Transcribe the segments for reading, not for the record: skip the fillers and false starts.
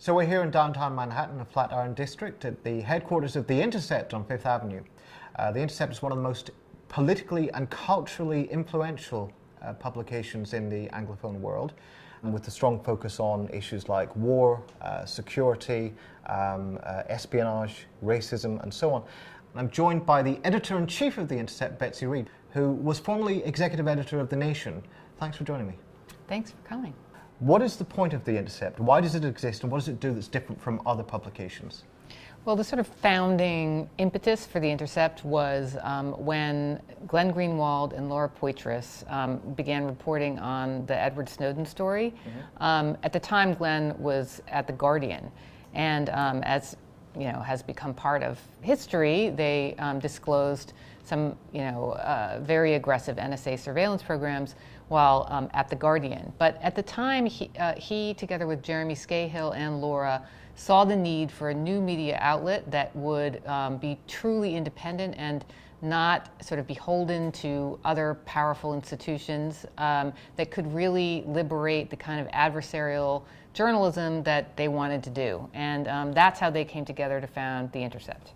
So we're here in downtown Manhattan, the Flatiron District, at the headquarters of The Intercept on Fifth Avenue. The Intercept is one of the most politically and culturally influential publications in the Anglophone world, with a strong focus on issues like war, security, espionage, racism, and so on. I'm joined by the editor-in-chief of The Intercept, Betsy Reed, who was formerly executive editor of The Nation. Thanks for joining me. Thanks for coming. What is the point of The Intercept? Why does it exist, and what does it do that's different from other publications? Well, the sort of founding impetus for The Intercept was when Glenn Greenwald and Laura Poitras began reporting on the Edward Snowden story. At the time, Glenn was at The Guardian, and as you know, has become part of history, they disclosed some very aggressive NSA surveillance programs while at The Guardian. But at the time, he together with Jeremy Scahill and Laura, saw the need for a new media outlet that would be truly independent and not sort of beholden to other powerful institutions, that could really liberate the kind of adversarial journalism that they wanted to do. And that's how they came together to found The Intercept.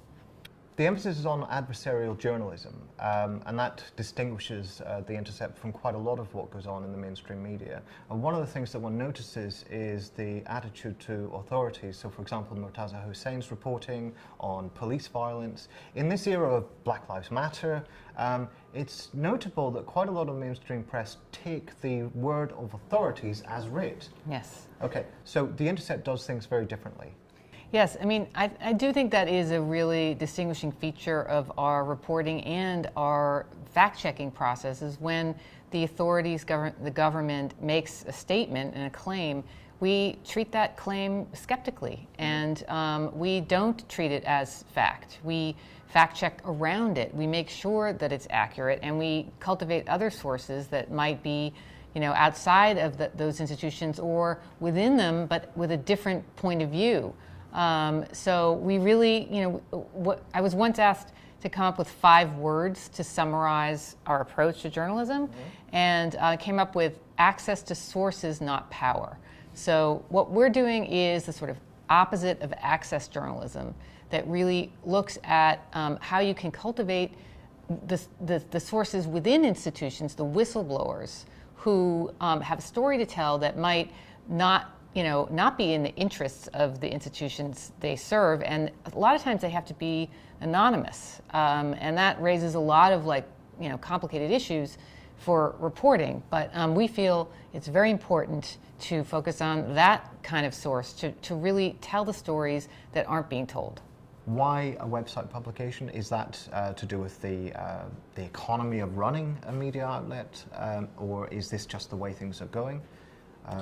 The emphasis is on adversarial journalism, and that distinguishes The Intercept from quite a lot of what goes on in the mainstream media. And one of the things that one notices is the attitude to authorities. So, for example, Murtaza Hussein's reporting on police violence. In this era of Black Lives Matter, it's notable that quite a lot of mainstream press take the word of authorities as writ. Yes. Okay, so The Intercept does things very differently. Yes, I mean, I do think that is a really distinguishing feature of our reporting and our fact-checking process is when the authorities, the government makes a statement and a claim, we treat that claim skeptically, and we don't treat it as fact. We fact-check around it. We make sure that it's accurate, and we cultivate other sources that might be outside of those institutions or within them, but with a different point of view. So we really, I was once asked to come up with 5 words to summarize our approach to journalism, and came up with access to sources, not power. So what we're doing is the sort of opposite of access journalism that really looks at how you can cultivate the sources within institutions, the whistleblowers, who have a story to tell that might not be in the interests of the institutions they serve, and a lot of times they have to be anonymous, and that raises a lot of complicated issues for reporting. But we feel it's very important to focus on that kind of source to really tell the stories that aren't being told. Why a website publication? Is that to do with the economy of running a media outlet, or is this just the way things are going?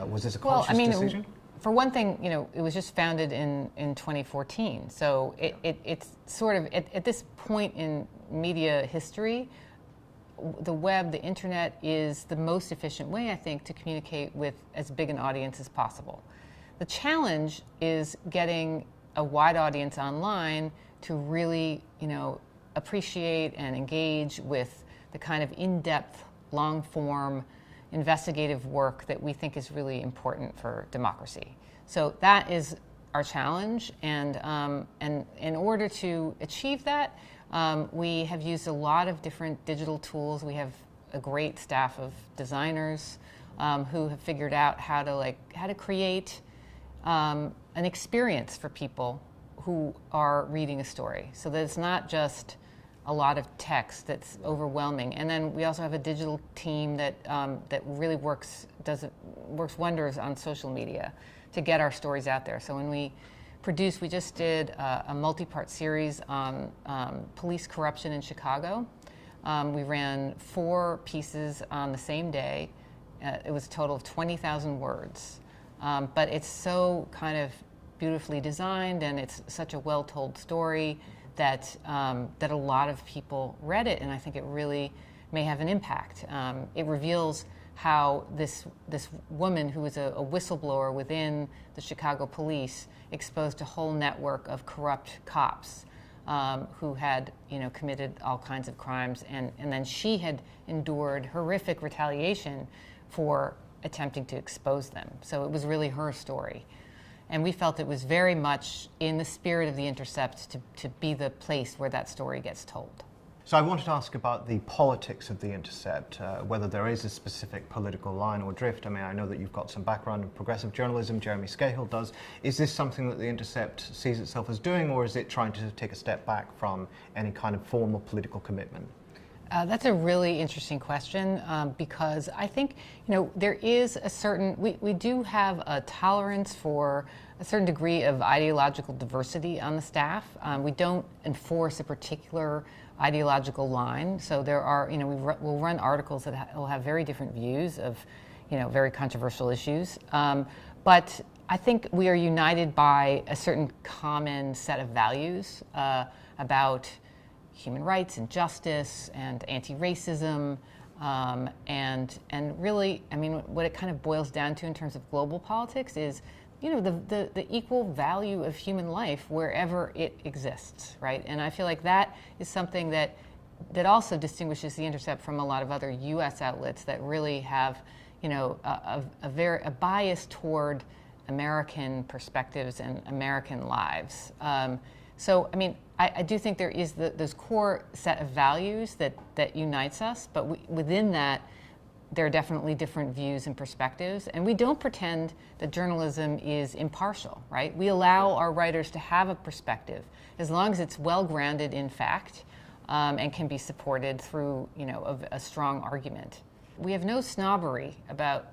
Was this a conscious decision? For one thing, it was just founded in 2014. So it's sort of, at this point in media history, the web, the internet is the most efficient way, I think, to communicate with as big an audience as possible. The challenge is getting a wide audience online to really, appreciate and engage with the kind of in-depth, long-form, investigative work that we think is really important for democracy. So that is our challenge, and in order to achieve that, we have used a lot of different digital tools. We have a great staff of designers who have figured out how to create an experience for people who are reading a story, so that it's not just a lot of text that's overwhelming. And then we also have a digital team that really works wonders on social media to get our stories out there. So when we just did a multi-part series on police corruption in Chicago. We ran 4 pieces on the same day. It was a total of 20,000 words. But it's so kind of beautifully designed, and it's such a well-told story that a lot of people read it, and I think it really may have an impact. It reveals how this woman who was a whistleblower within the Chicago police exposed a whole network of corrupt cops who had committed all kinds of crimes, and then she had endured horrific retaliation for attempting to expose them. So it was really her story. And we felt it was very much in the spirit of The Intercept to be the place where that story gets told. So I wanted to ask about the politics of The Intercept, whether there is a specific political line or drift. I mean, I know that you've got some background in progressive journalism, Jeremy Scahill does. Is this something that The Intercept sees itself as doing, or is it trying to take a step back from any kind of formal political commitment? That's a really interesting question because I think, there is a certain, we do have a tolerance for a certain degree of ideological diversity on the staff. We don't enforce a particular ideological line. So there are, we'll run articles that will have very different views of, very controversial issues. But I think we are united by a certain common set of values about human rights and justice and anti-racism, and really, I mean, what it kind of boils down to in terms of global politics is, the equal value of human life wherever it exists, right? And I feel like that is something that also distinguishes The Intercept from a lot of other U.S. outlets that really have, a bias toward American perspectives and American lives. So, I mean, I do think there is those core set of values that unites us, but within that, there are definitely different views and perspectives. And we don't pretend that journalism is impartial, right? We allow our writers to have a perspective as long as it's well-grounded in fact and can be supported through, a strong argument. We have no snobbery about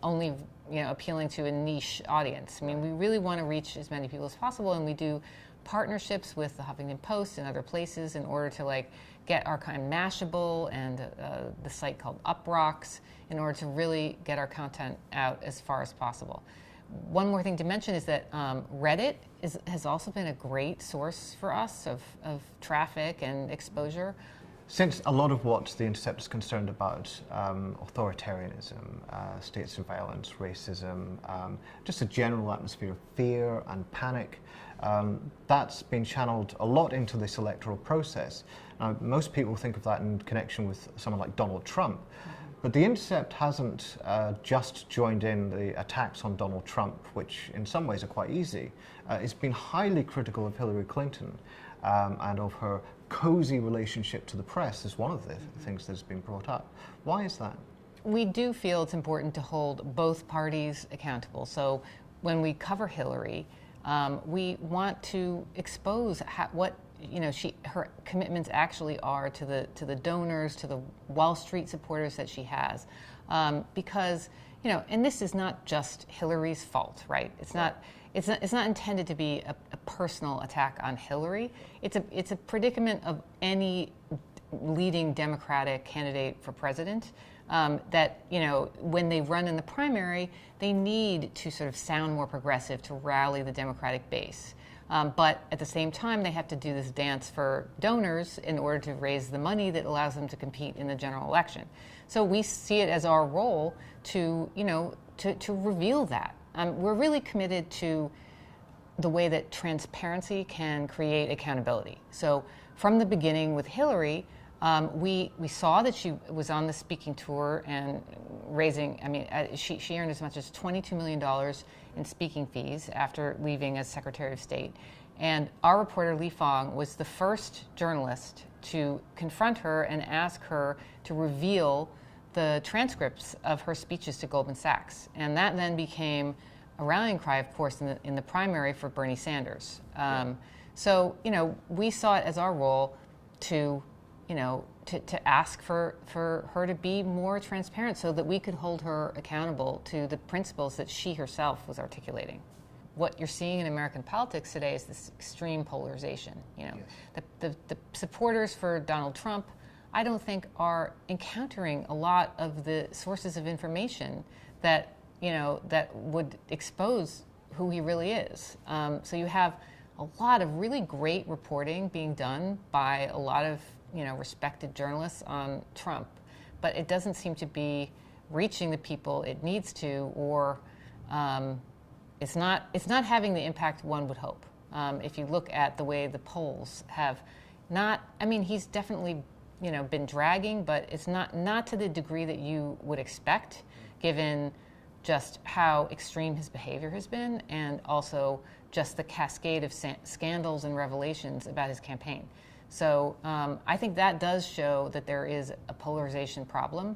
only, appealing to a niche audience. I mean, we really want to reach as many people as possible, and we do partnerships with the Huffington Post and other places in order to get our kind Mashable and the site called Uprocks in order to really get our content out as far as possible. One more thing to mention is that Reddit has also been a great source for us of traffic and exposure. Since a lot of what The Intercept is concerned about, authoritarianism, state surveillance, racism, just a general atmosphere of fear and panic, that's been channeled a lot into this electoral process. Now, most people think of that in connection with someone like Donald Trump, but The Intercept hasn't just joined in the attacks on Donald Trump, which in some ways are quite easy. It's been highly critical of Hillary Clinton and of her cozy relationship to the press is one of the things that's been brought up. Why is that? We do feel it's important to hold both parties accountable. So when we cover Hillary, we want to expose what her commitments actually are to the donors, to the Wall Street supporters that she has, because and this is not just Hillary's fault, right? It's not intended to be a personal attack on Hillary. It's a predicament of any leading Democratic candidate for president. That when they run in the primary, they need to sort of sound more progressive to rally the Democratic base. But at the same time, they have to do this dance for donors in order to raise the money that allows them to compete in the general election. So we see it as our role to reveal that. We're really committed to the way that transparency can create accountability. So from the beginning with Hillary, we saw that she was on the speaking tour and raising, she earned as much as $22 million in speaking fees after leaving as Secretary of State. And our reporter, Lee Fong, was the first journalist to confront her and ask her to reveal the transcripts of her speeches to Goldman Sachs. And that then became a rallying cry, of course, in the primary for Bernie Sanders. So, we saw it as our role to ask for her to be more transparent so that we could hold her accountable to the principles that she herself was articulating. What you're seeing in American politics today is this extreme polarization. The supporters for Donald Trump, I don't think, are encountering a lot of the sources of information that would expose who he really is. So you have a lot of really great reporting being done by a lot of respected journalists on Trump, but it doesn't seem to be reaching the people it needs to, or it's not having the impact one would hope. If you look at the way the polls have not, he's definitely been dragging, but it's not to the degree that you would expect, given just how extreme his behavior has been, and also just the cascade of scandals and revelations about his campaign. So I think that does show that there is a polarization problem,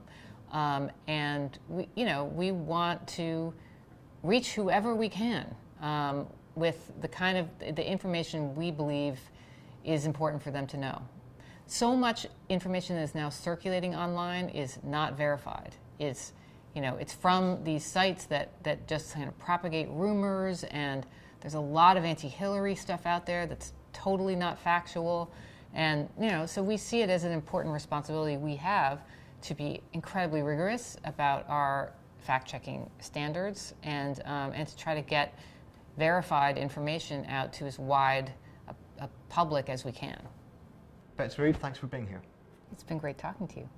and we want to reach whoever we can with the kind of the information we believe is important for them to know. So much information that is now circulating online is not verified. It's from these sites that just kind of propagate rumors, and there's a lot of anti-Hillary stuff out there that's totally not factual. And so we see it as an important responsibility we have to be incredibly rigorous about our fact-checking standards, and to try to get verified information out to as wide a public as we can. Betsy Reed, thanks for being here. It's been great talking to you.